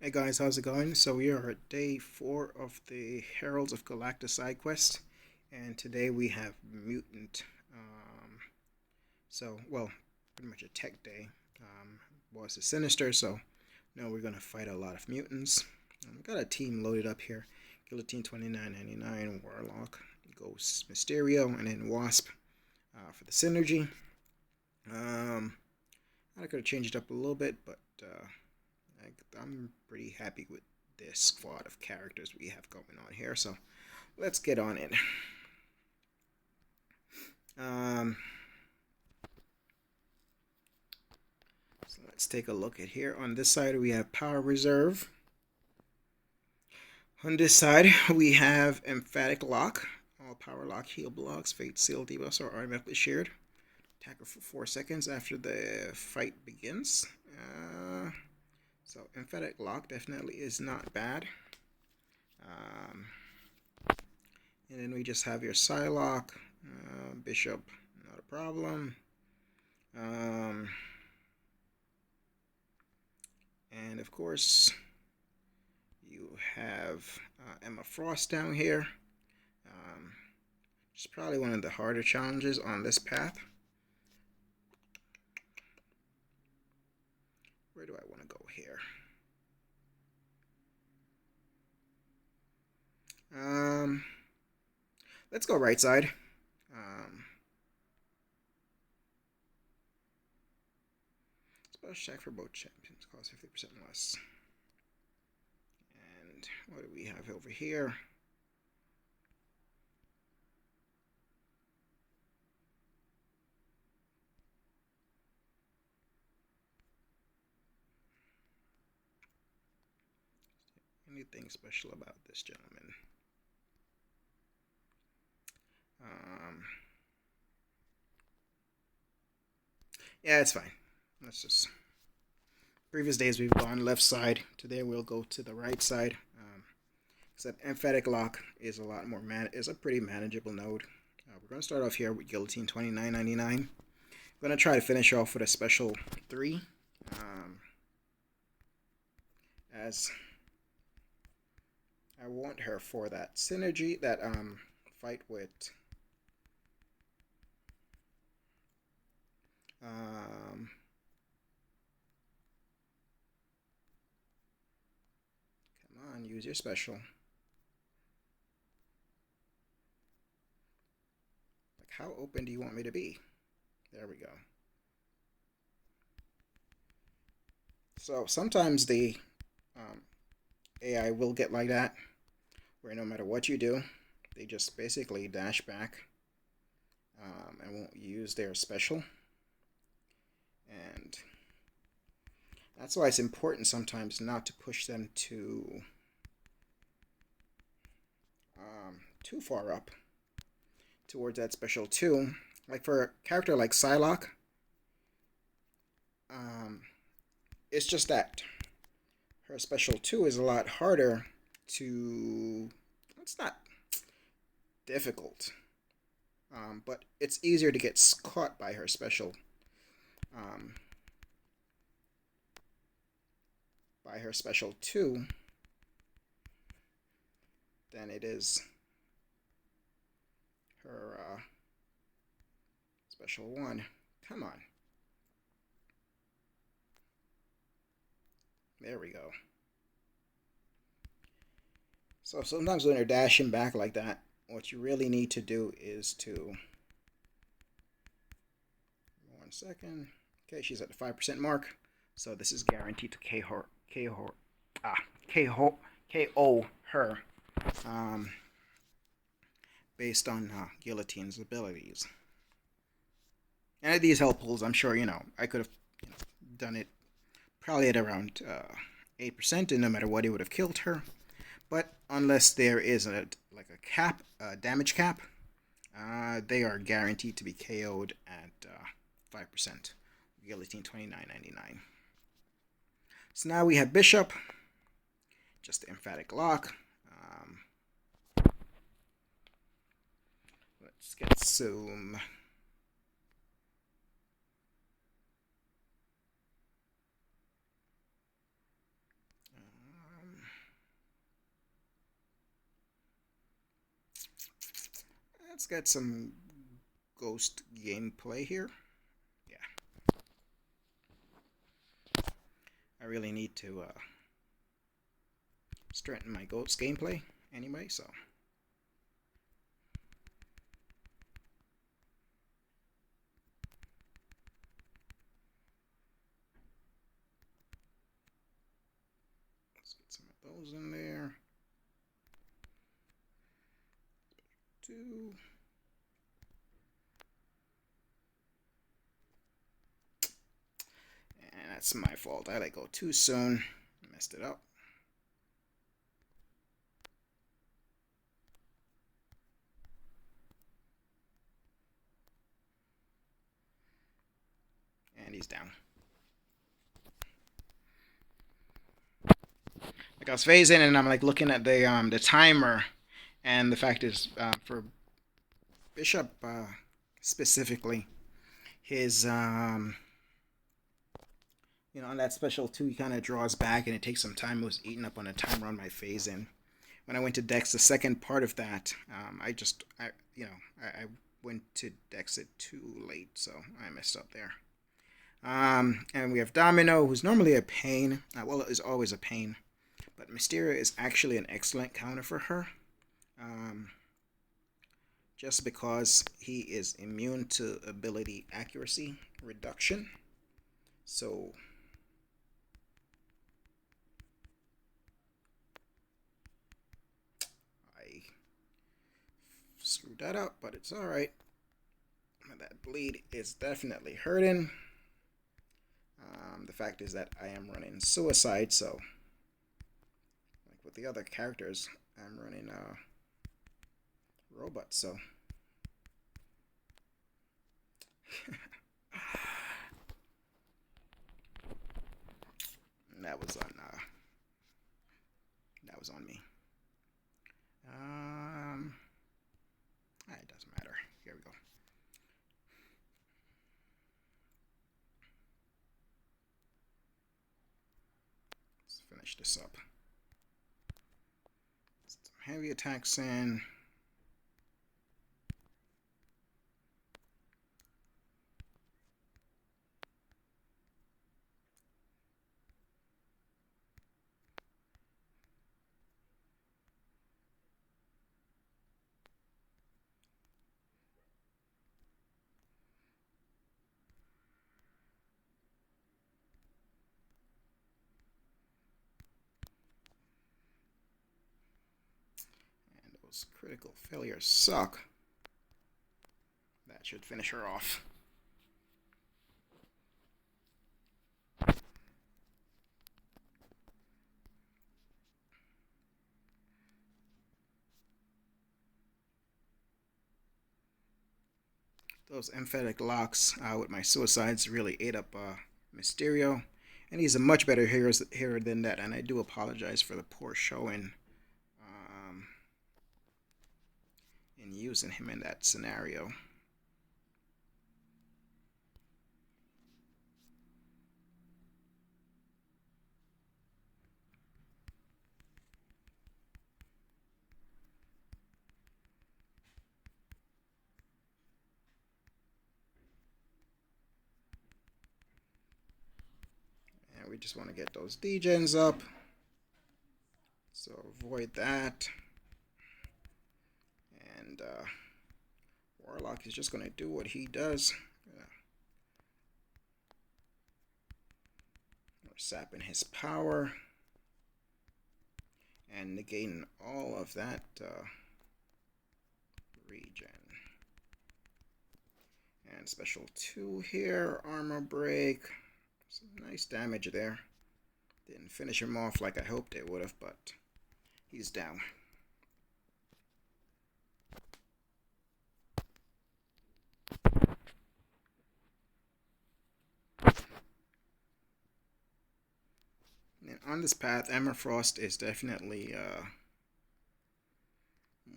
Hey guys, how's it going? So we are at day 4 of the Heralds of Galactus side quest, and today we have Mutant. Well, pretty much a tech day. Boss is Sinister, so now we're gonna fight a lot of mutants. We got a team loaded up here: Guillotine 2999, Warlock, Ghost, Mysterio, and then Wasp for the synergy. I could have changed it up a little bit, but I'm pretty happy with this squad of characters we have going on here. So let's get on it. Um, so let's take a look at here. On this side, we have Power Reserve. On this side, we have Emphatic Lock. All Power Lock heal blocks, Fate Seal debuffs are automatically shared. Attacker for 4 seconds after the fight begins. So Emphatic Lock definitely is not bad. And then we just have your Psylocke, Bishop, not a problem. And of course, you have Emma Frost down here. It's probably one of the harder challenges on this path. Where do I want to go here? Let's go right side. Special check for both champions, cost 50% less. And what do we have over here? Anything special about this gentleman? Yeah, it's fine. Let's just. Previous days we've gone left side. Today we'll go to the right side. Except Emphatic Lock is a lot more is a pretty manageable node. We're going to start off here with Guillotine 2999. We're going to try to finish off with a special 3. As I want her for that synergy, that fight with come on, use your special. Like, how open do you want me to be? There we go. So sometimes the AI will get like that, where no matter what you do, they just basically dash back and won't use their special. And that's why it's important sometimes not to push them too far up towards that special 2. Like for a character like Psylocke, it's just that her special 2 is a lot harder to. It's not difficult, but it's easier to get caught by her special. By her special 2 than it is her special 1. Come on. There we go. So sometimes when they're dashing back like that, what you really need to do is to. 1 second. Okay, she's at the 5% mark. So this is guaranteed to KO her. Based on Guillotine's abilities. And at these health pools, I'm sure, I could have done it probably at around 8%, and no matter what, it would have killed her. But unless there is a cap, damage cap, they are guaranteed to be KO'd at 5%. Guillotine 2999. So now we have Bishop, just the Emphatic Lock. Let's get some. Let's get some Ghost gameplay here. Yeah. I really need to strengthen my Ghost gameplay anyway, so. Let's get some of those in there. 2. And that's my fault. I let go too soon. Messed it up. And he's down. Like I was phasing and I'm like looking at the timer, and the fact is for Bishop specifically, his on that special 2 he kind of draws back and it takes some time. It was eating up on a timer on my phase in. When I went to Dex, the second part of that, I went to Dex it too late, so I messed up there. And we have Domino, who's normally a pain. Well, is always a pain. But Mysteria is actually an excellent counter for her. Just because he is immune to ability accuracy reduction. So I screwed that up, but it's alright. That bleed is definitely hurting. The fact is that I am running Suicide, so like with the other characters, I'm running Robot, so that was on me. It doesn't matter. Here we go. Let's finish this up. Some heavy attacks in. Those critical failures suck. That should finish her off. Those emphatic locks with my suicides really ate up Mysterio. And he's a much better hero than that. And I do apologize for the poor showing in using him in that scenario. And we just want to get those degens up. So avoid that. And Warlock is just going to do what he does. We're sapping his power. And negating all of that regen. And special 2 here. Armor break. Some nice damage there. Didn't finish him off like I hoped it would have, but he's down. And on this path, Emma Frost is definitely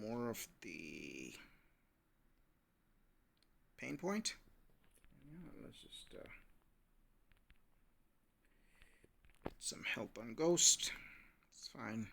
more of the pain point. Yeah, let's just put some help on Ghost. It's fine.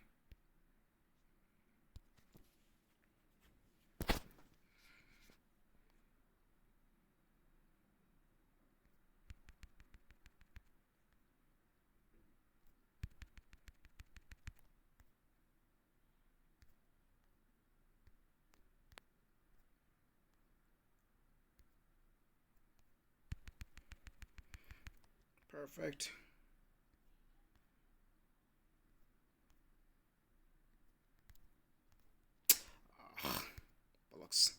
Perfect. Oh, bullocks.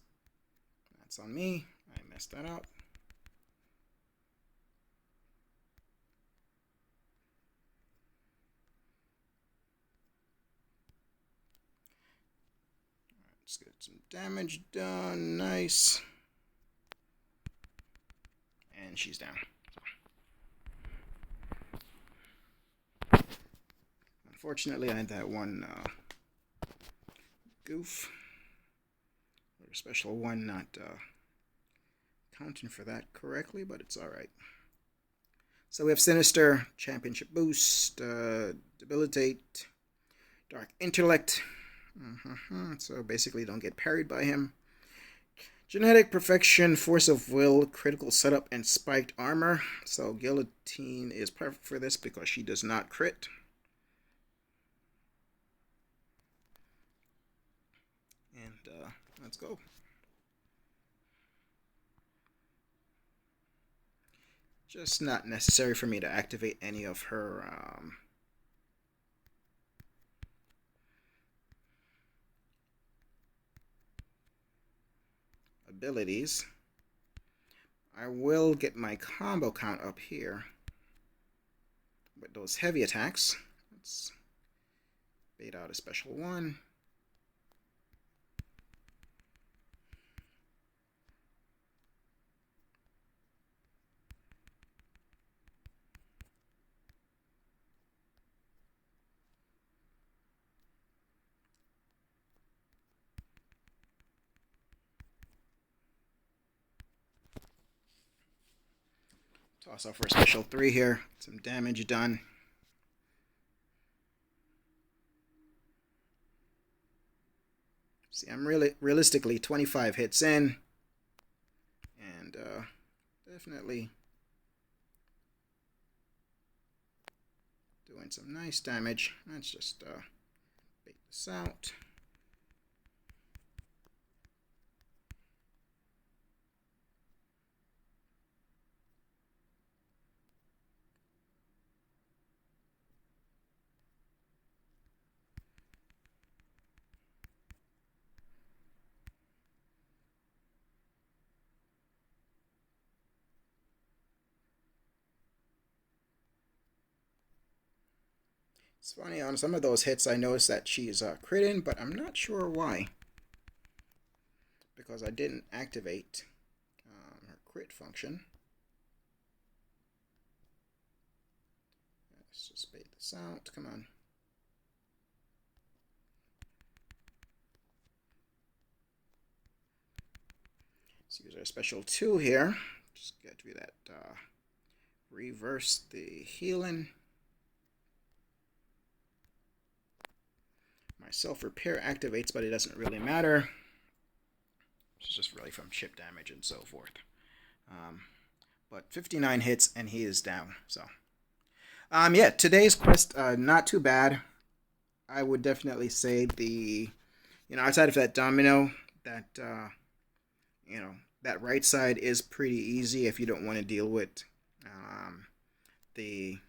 That's on me. I messed that up. Let's get some damage done. Nice. And she's down. Unfortunately, I had that one goof. Or a special one not counting for that correctly, but it's alright. So we have Sinister, Championship Boost, Debilitate, Dark Intellect. So basically don't get parried by him. Genetic Perfection, Force of Will, Critical Setup, and Spiked Armor. So Guillotine is perfect for this because she does not crit. And let's go. Just not necessary for me to activate any of her abilities. I will get my combo count up here with those heavy attacks. Let's bait out a special one. Toss out for a special 3 here. Some damage done. See, I'm really realistically 25 hits in. And definitely doing some nice damage. Let's just bait this out. It's funny, on some of those hits I noticed that she's critting, but I'm not sure why. Because I didn't activate her crit function. Let's just bait this out. Come on. Let's use our special 2 here. Just get to that reverse the healing. My self-repair activates, but it doesn't really matter. It's just really from chip damage and so forth. But 59 hits and he is down. So, yeah, today's quest, not too bad. I would definitely say outside of that domino, that, that right side is pretty easy if you don't want to deal with the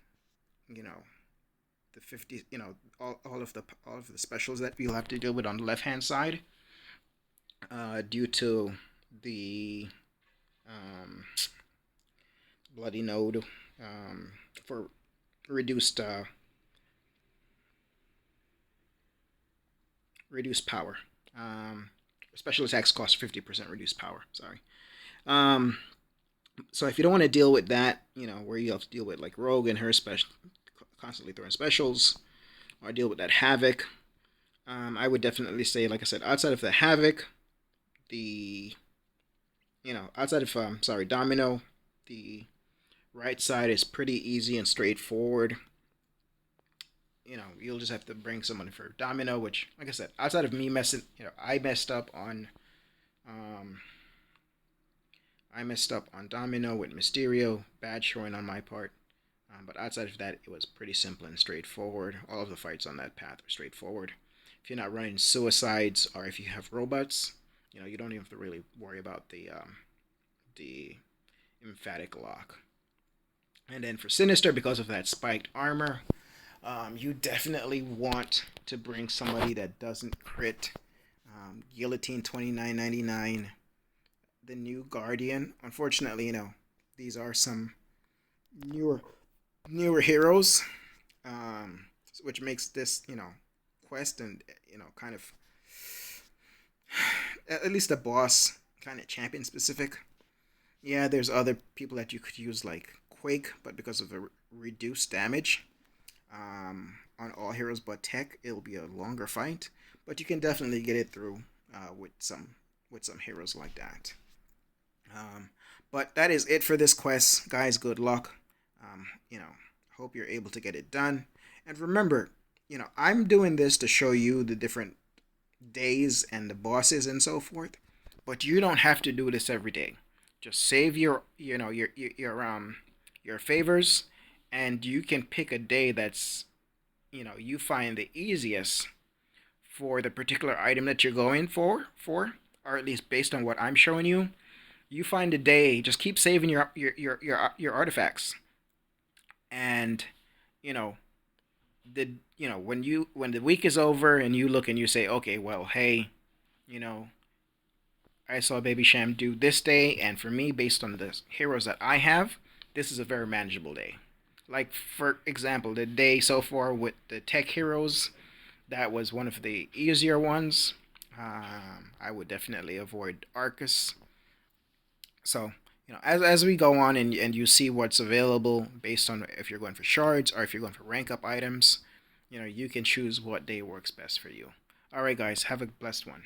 50, all of the specials that you'll have to deal with on the left hand side, due to the bloody node for reduced power. Special attacks cost 50% reduced power. Sorry. So if you don't want to deal with that, where you have to deal with like Rogue and her special, constantly throwing specials, or deal with that Havoc, I would definitely say, like I said, outside of the Havoc, outside of Domino, the right side is pretty easy and straightforward. You'll just have to bring someone for Domino, which, like I said, outside of me messing, I messed up on Domino with Mysterio, bad showing on my part. But outside of that, it was pretty simple and straightforward. All of the fights on that path are straightforward. If you're not running suicides, or if you have robots, you don't even have to really worry about the emphatic lock. And then for Sinister, because of that spiked armor, you definitely want to bring somebody that doesn't crit. Guillotine 29.99. The new Guardian. Unfortunately, these are some newer newer heroes, which makes this quest and kind of at least the boss kind of champion specific. Yeah, there's other people that you could use like Quake, but because of the reduced damage on all heroes but Tech, it'll be a longer fight. But you can definitely get it through with some heroes like that. Um, but that is it for this quest, guys. Good luck. Hope you're able to get it done. And remember, I'm doing this to show you the different days and the bosses and so forth. But you don't have to do this every day. Just save your favors, and you can pick a day that's you find the easiest for the particular item that you're going for, or at least based on what I'm showing you. You find a day. Just keep saving your artifacts, and you know when the week is over and you look and you say, okay, well, hey, you know, I saw Baby Sham do this day, and for me, based on the heroes that I have, this is a very manageable day. Like, for example, the day so far with the tech heroes, that was one of the easier ones. I would definitely avoid Arcus. So, as we go on and you see what's available based on if you're going for shards or if you're going for rank up items, you can choose what day works best for you. All right, guys, have a blessed one.